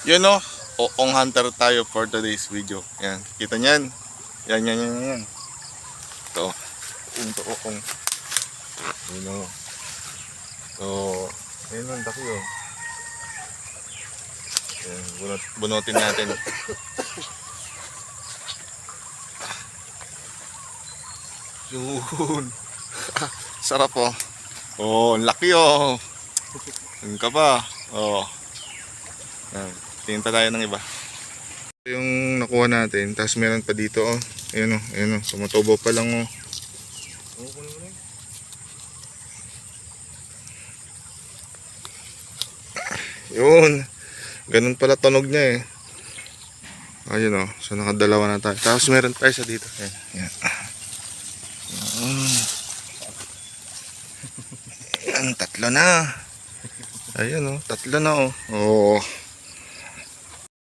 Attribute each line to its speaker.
Speaker 1: Yun o, oong hunter tayo for today's video. Yan, kita nyan. Yan. Ito, oong. Yun o. So, ayun ang laki o. Yan, bunutin natin. Yun. Sarap o. Oh, ang laki o. Yun ka pa. Oh. Yan. Tingin pa tayo ng iba. Yung nakuha natin, tapos meron pa dito oh. Ayun oh, sumutubo pa lang oh. Yun. Ganun pala tunog niya eh. Ayun oh, so nakadalawa na tayo. Tapos meron pa isa dito. Yan. Yan, tatlo na. Ayun oh, tatlo na oh. Oh.